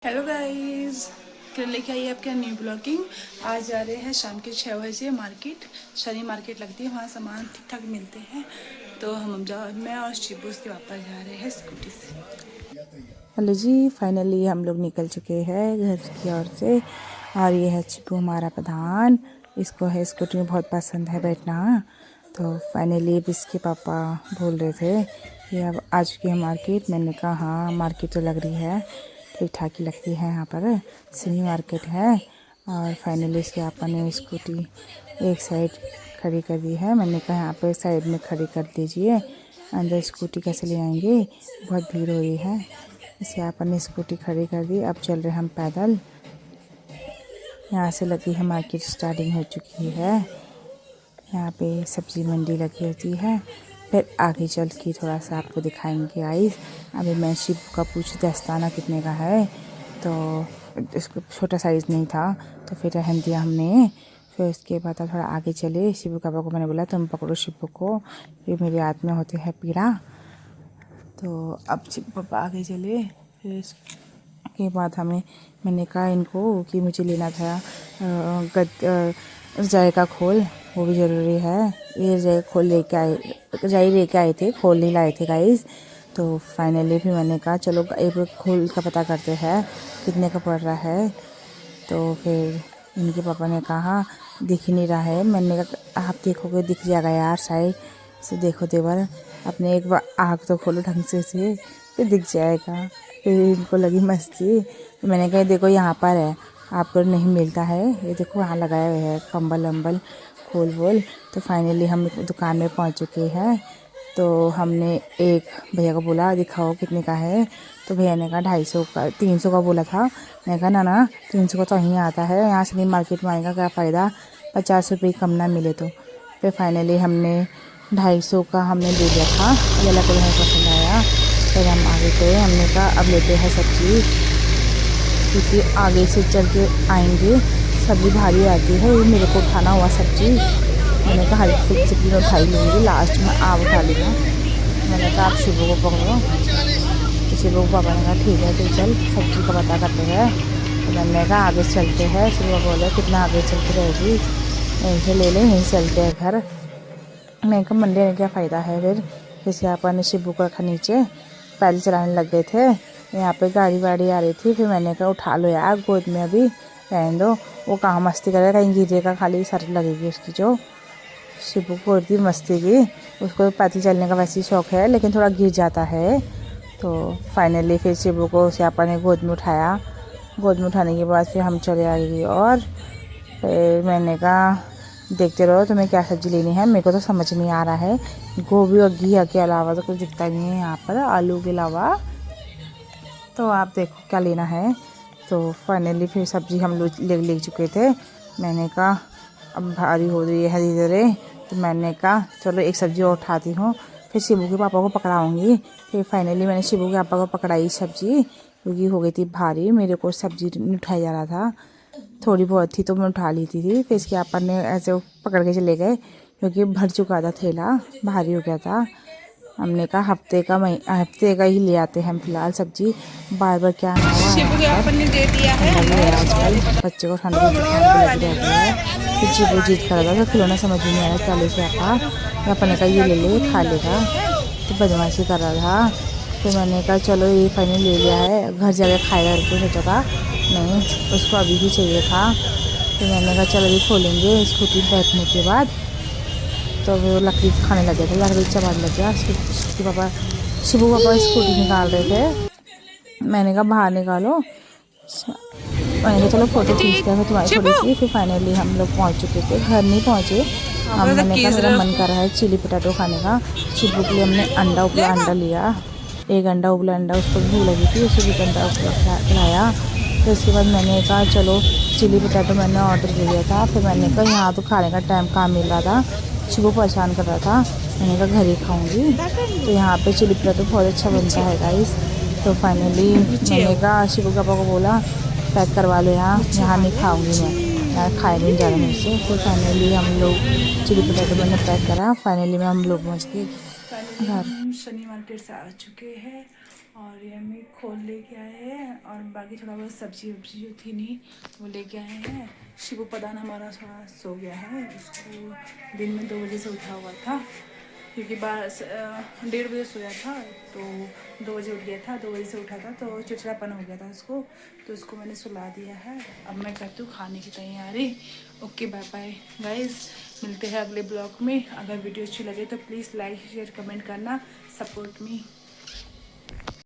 Hello guys, फिर लेके आई आपके न्यू ब्लॉगिंग। आज जा रहे हैं शाम के 6 बजे मार्केट। शनि मार्केट लगती है, वहाँ सामान ठीक ठाक मिलते हैं। तो मैं और शिबू उसके पापा जा रहे हैं स्कूटी से। हेलो जी, फाइनली हम लोग निकल चुके हैं घर की ओर से। और ये है शिबू हमारा प्रधान। इसको है स्कूटी में बहुत पसंद है बैठना। तो फाइनली अब इसके पापा बोल रहे थे कि अब आ चुके हैं मार्केट। मैंने कहा हाँ, मार्केट तो लग रही है, ठीक ठाक ही लगती है। यहाँ पर सिनी मार्केट है। और फाइनली इसके पापा ने स्कूटी एक साइड खड़ी कर दी है। मैंने कहा यहाँ पे साइड में खड़ी कर दीजिए, अंदर स्कूटी कैसे ले आएंगे, बहुत भीड़ हो रही है। इसके पापा ने स्कूटी खड़ी कर दी। अब चल रहे हम पैदल। यहाँ से लगी है मार्केट, स्टार्टिंग हो चुकी है। यहाँ पे सब्जी मंडी लगी होती है। फिर आगे चल के थोड़ा सा आपको दिखाएंगे गाइस। अभी मैं शिबू का पूछी दस्ताना कितने का है, तो इसको छोटा साइज़ नहीं था तो फिर रहन दिया हमने। फिर उसके बाद थोड़ा आगे चले। शिबू का पापा को मैंने बोला तुम पकड़ो शिबू को, ये मेरे हाथ में होते हैं पीड़ा। तो अब शिबू पापा आगे चले। फिर इसके बाद मैंने कहा इनको कि मुझे लेना था रजाई का खोल, वो भी ज़रूरी है। ये रजाई खोल लेके आए, रजाई लेके आए थे, खोल नहीं लाए थे गाइस। तो फाइनली फिर मैंने कहा चलो एक बार खोल का पता करते हैं कितने का पड़ रहा है। तो फिर इनके पापा ने कहा दिख ही नहीं रहा है। मैंने कहा आप देखोगे दिख जाएगा यार, साइड से देखो देवर, अपने एक बार आँख तो खोलो ढंग से फिर दिख जाएगा। फिर इनको लगी मस्ती। तो मैंने कहा देखो यहाँ पर है, आपको नहीं मिलता है, ये देखो वहाँ लगाए हुए हैं कंबल वम्बल खोल वोल। तो फाइनली हम दुकान में पहुँच चुके हैं। तो हमने एक भैया को बोला दिखाओ कितने का है। तो भैया ने कहा 250 का, 300 का बोला था। मैंने कहा ना 300 का तो यहीं आता है, यहाँ से नहीं मार्केट में आएगा क्या फ़ायदा, 50 रुपये कम ना मिले तो। फिर फाइनली हमने 250 का हमने ले लिया था। ये को हमें पसंद आया। फिर हम आगे गए, हमने कहा अब लेते हैं सब्ज़ी, क्योंकि आगे से चल के आएंगे सब्ज़ी भारी आती है, ये मेरे को उठाना हुआ सब्ज़ी। मैंने कहा हल्की फुल्की सब्ज़ी में उठाई लूँगी, लास्ट में आप उठा लेना। मैंने कहा आप शिबू को पकड़ो। तो शिबू को पापा ने कहा ठीक है, तो चल सब्ज़ी का पता करते हैं। तो मैंने कहा आगे चलते हैं। शिबू बोले कितना आगे चलती रहेगी, यहीं से ले लें, यहीं चलते हैं घर। मैंने कहा मंडी में क्या फ़ायदा है। फिर इसके पापा ने शिबू को रखा नीचे, पैदल चलाने लग गए थे। यहाँ पे गाड़ी वाड़ी आ रही थी। फिर मैंने कहा उठा लो यार गोद में, अभी रहने दो, वो कहाँ मस्ती करेगा, कहीं गिरेगा, खाली सर लगेगी उसकी। जो शिबू को होती मस्ती की, उसको पैदल चलने का वैसे ही शौक़ है, लेकिन थोड़ा गिर जाता है। तो फाइनली फिर शिबू को उसे आपा ने गोद में उठाया। गोद में उठाने के बाद फिर हम चले आए। और फिर मैंने कहा देखते रहो तुम्हें क्या सब्ज़ी लेनी है, मेरे को तो समझ नहीं आ रहा है, गोभी और घिया के अलावा तो कुछ दिखता नहीं है यहाँ पर, आलू के अलावा। तो आप देखो क्या लेना है। तो फाइनली फिर सब्ज़ी हम लोग ले चुके थे। मैंने कहा अब भारी हो रही है हरी धीरे, तो मैंने कहा चलो एक सब्ज़ी और उठाती हूँ, फिर शिबू के पापा को पकड़ाऊँगी। फिर फाइनली मैंने शिबू के पापा को पकड़ाई सब्ज़ी, क्योंकि हो गई थी भारी, मेरे को सब्ज़ी नहीं उठाई जा रहा था। थोड़ी बहुत थी तो मैं उठा ली थी। फिर इसके पापा ने ऐसे पकड़ के चले गए, क्योंकि भर चुका था थैला, भारी हो गया था। हमने कहा हफ्ते का ही ले आते हैं हम फिलहाल सब्जी, बार बार क्या ना हुआ। आजकल बच्चे को ठंड लगी रहती है। फिर शिबू जीत कर रहा था, तो खिलौना समझ नहीं आ रहा क्या लेके आता। अपने का ये ले ले खा लेगा, तो बदमाशी कर रहा था। फिर मैंने कहा चलो ये फाइनल ले लिया है, घर जाकर खाएगा करके सोचा था, नहीं उसको अभी भी चाहिए था। फिर मैंने कहा चलो अभी खोलेंगे स्कूटी बैठने के बाद। तो वो लकड़ी खाने लगे थे, लकड़ी चबाने लग गया। उसके पापा शिबू पापा स्कूटी निकाल रहे थे। मैंने कहा बाहर निकालो, मैंने कहा चलो फ़ोटो खींचते हैं तुम्हारी थोड़ी सी। फिर फाइनली हम लोग पहुंच चुके थे, घर नहीं पहुंचे हम। मैंने कहा मेरा मन कर रहा है चिली पोटैटो खाने का। शिबू के लिए हमने अंडा उबला अंडा लिया, एक अंडा उबला अंडा, उसको भूख लगी थी, उसे भी अंडा उबला खिलाया। फिर उसके बाद मैंने कहा चलो चिली पोटैटो मैंने ऑर्डर दे दिया था। फिर मैंने कहा यहाँ तो खाने का टाइम कहाँ मिल रहा था, शिबू परेशान कर रहा था। मैंने कहा घर ही खाऊंगी। तो यहाँ पे चिली पोटैटो बहुत अच्छा बनता है गाइस। तो फाइनली मैंने कहा शिबू पापा को बोला पैक करवा लो, यहाँ नहीं खाऊंगी मैं, यहाँ खाए नहीं जा रहा मेरे से। फिर फाइनली हम लोग चिली पोटैटो मैंने पैक करा। फाइनली में हम लोग पहुँच गए घर। शनि मार्केट से आ चुके हैं और ये अम्मी खोल लेके आए हैं और बाकी थोड़ा बहुत सब्जी वब्जी जो थी नहीं वो लेके आए हैं। शिबू प्रधान हमारा थोड़ा सो गया है, उसको दिन में 2 बजे से उठा हुआ था क्योंकि 1:30 बजे सोया था तो 2 बजे उठ गया था, 2 बजे से उठा था तो चिड़चिड़ापन हो गया था उसको, तो उसको मैंने सुला दिया है। अब मैं करती हूँ खाने की तैयारी। ओके बाय बाय गाइस, मिलते हैं अगले ब्लॉग में। अगर वीडियो अच्छी लगे तो प्लीज़ लाइक शेयर कमेंट करना, सपोर्ट मी।